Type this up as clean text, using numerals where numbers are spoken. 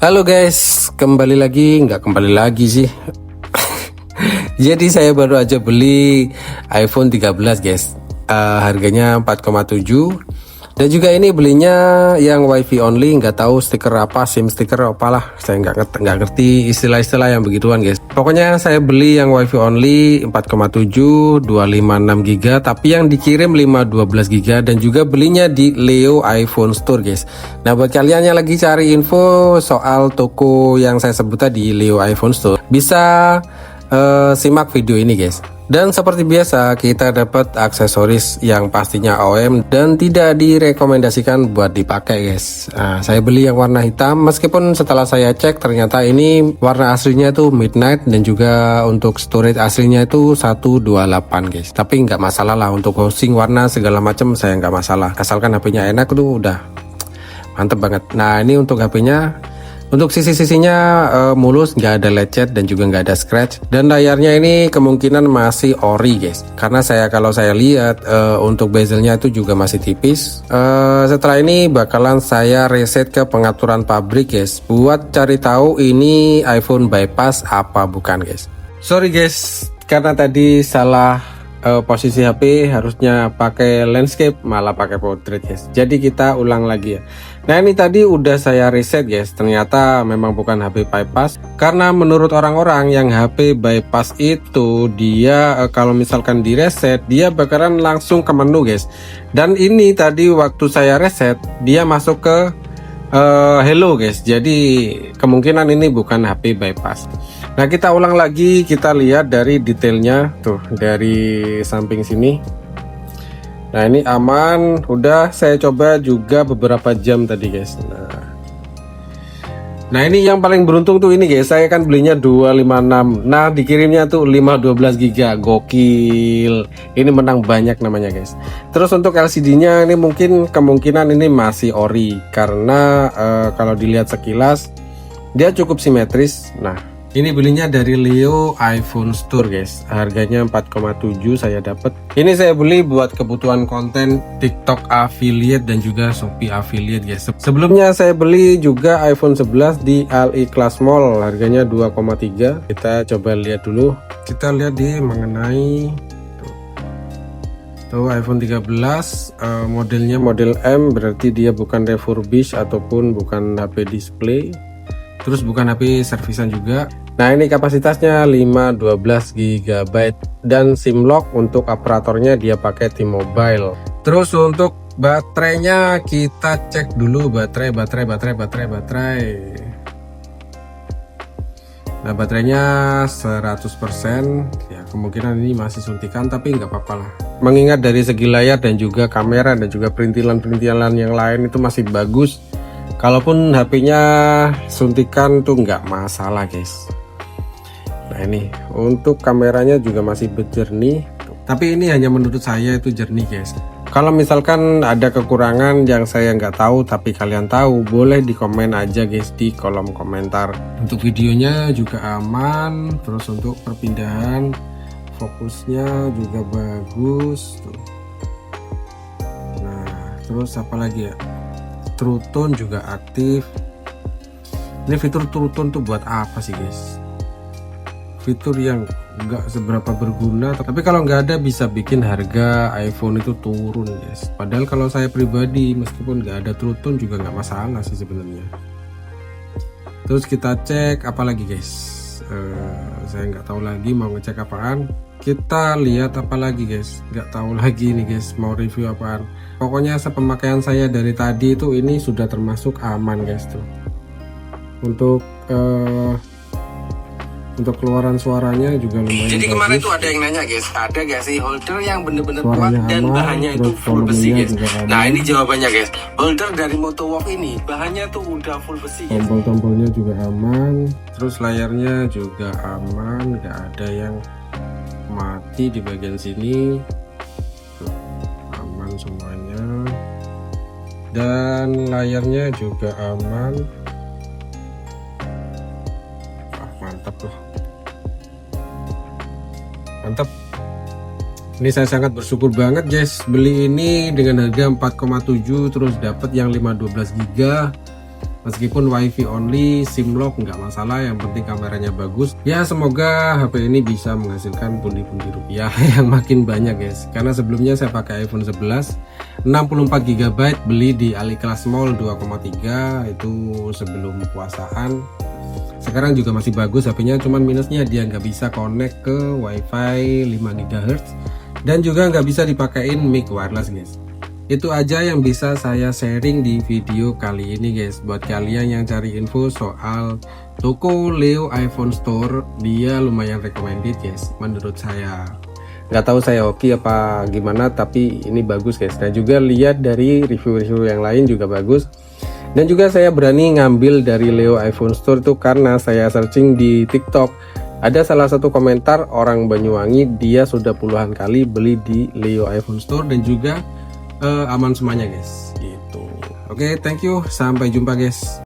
Halo guys, nggak kembali lagi sih. Jadi saya baru aja beli iPhone 13 guys. Harganya 4,7. Dan juga ini belinya yang WiFi only, nggak tahu stiker apa, SIM stiker apalah. Saya nggak ngerti istilah-istilah yang begituan guys. Pokoknya saya beli yang WiFi only 4,7 256 GB, tapi yang dikirim 512 GB, dan juga belinya di Leo iPhone Store guys. Nah, buat kalian yang lagi cari info soal toko yang saya sebut tadi, Leo iPhone Store, bisa simak video ini guys. Dan seperti biasa kita dapat aksesoris yang pastinya OEM dan tidak direkomendasikan buat dipakai guys. Nah, saya beli yang warna hitam, meskipun setelah saya cek ternyata ini warna aslinya itu midnight, dan juga untuk storage aslinya itu 128 guys. Tapi nggak masalah lah, untuk housing warna segala macam saya nggak masalah, asalkan HP-nya enak tuh udah mantep banget. Nah, ini untuk HP-nya, untuk sisi-sisinya mulus, nggak ada lecet dan juga nggak ada scratch. Dan layarnya ini kemungkinan masih ori guys, karena kalau saya lihat untuk bezelnya itu juga masih tipis. Setelah ini bakalan saya reset ke pengaturan pabrik guys, buat cari tahu ini iPhone bypass apa bukan guys. Sorry guys, karena tadi salah posisi HP, harusnya pakai landscape malah pakai portrait guys. Jadi kita ulang lagi ya. Nah, ini tadi udah saya reset guys, ternyata memang bukan HP bypass. Karena menurut orang-orang yang HP bypass itu dia kalau misalkan di reset dia bakalan langsung ke menu guys. Dan ini tadi waktu saya reset dia masuk ke hello guys. Jadi kemungkinan ini bukan HP bypass. Nah, kita ulang lagi, kita lihat dari detailnya tuh dari samping sini. Nah, ini aman, udah saya coba juga beberapa jam tadi guys. Nah, ini yang paling beruntung tuh ini guys, saya kan belinya 256. Nah, dikirimnya tuh 512 GB, gokil. Ini menang banyak namanya guys. Terus untuk LCD-nya ini mungkin kemungkinan ini masih ori, karena kalau dilihat sekilas dia cukup simetris. Nah, ini belinya dari Leo iPhone Store guys, harganya 4,7 saya dapat. Ini saya beli buat kebutuhan konten TikTok affiliate dan juga Shopee affiliate guys. Sebelumnya saya beli juga iPhone 11 di Ali Class Mall, harganya 2,3. Kita coba lihat dulu. Kita lihat di mengenai tuh iPhone 13 modelnya model M, berarti dia bukan refurbish ataupun bukan HP display. Terus bukan HP servisan juga. Nah, ini kapasitasnya 512 GB dan SIM lock. Untuk operatornya dia pakai T-Mobile. Terus untuk baterainya kita cek dulu baterai. Nah, baterainya 100%. Ya, kemungkinan ini masih suntikan, tapi nggak apa-apa lah. Mengingat dari segi layar dan juga kamera dan juga perintilan-perintilan yang lain itu masih bagus. Kalaupun HP-nya suntikan tuh nggak masalah guys. Nah, ini untuk kameranya juga masih berjernih, tapi ini hanya menurut saya itu jernih guys. Kalau misalkan ada kekurangan yang saya nggak tahu tapi kalian tahu, boleh di komen aja guys di kolom komentar. Untuk videonya juga aman. Terus untuk perpindahan fokusnya juga bagus tuh. Nah, terus apa lagi ya, True Tone juga aktif. Ini fitur True Tone tuh buat apa sih guys? Fitur yang nggak seberapa berguna, tapi kalau nggak ada bisa bikin harga iPhone itu turun guys. Padahal kalau saya pribadi meskipun nggak ada True Tone juga nggak masalah sih sebenarnya. Terus kita cek apa lagi guys? Saya nggak tahu lagi mau ngecek apaan. Kita lihat apa lagi guys, nggak tahu lagi nih guys mau review apaan. Pokoknya sepemakaian saya dari tadi itu ini sudah termasuk aman guys tuh. Untuk keluaran suaranya juga lumayan. Jadi bagus. Kemarin tuh ada yang nanya guys, ada gak sih holder yang bener-bener kuat dan aman, bahannya itu full besi guys? Nah, ini jawabannya guys, holder dari Motowalk ini bahannya tuh udah full besi guys. Tombol-tombolnya juga aman, terus layarnya juga aman, gak ada yang mati di bagian sini tuh, aman semuanya. Dan layarnya juga aman. Mantap tuh, mantap. Ini saya sangat bersyukur banget guys beli ini dengan harga 4,7 terus dapat yang 512 GB. Meskipun wifi only, SIM lock nggak masalah, yang penting kameranya bagus. Ya semoga HP ini bisa menghasilkan pundi-pundi rupiah yang makin banyak guys. Karena sebelumnya saya pakai iPhone 11 64 GB beli di AliKelas Mall 2,3 itu sebelum puasaan. Sekarang juga masih bagus HP-nya, cuman minusnya dia nggak bisa connect ke wifi 5 GHz dan juga nggak bisa dipakein mic wireless guys. Itu aja yang bisa saya sharing di video kali ini guys. Buat kalian yang cari info soal toko Leo iPhone Store, dia lumayan recommended guys menurut saya. Nggak tahu saya oke apa gimana, tapi ini bagus guys. Dan juga lihat dari review-review yang lain juga bagus. Dan juga saya berani ngambil dari Leo iPhone Store itu karena saya searching di TikTok. Ada salah satu komentar orang Banyuwangi, dia sudah puluhan kali beli di Leo iPhone Store dan juga aman semuanya guys gitu. Oke, thank you, sampai jumpa guys.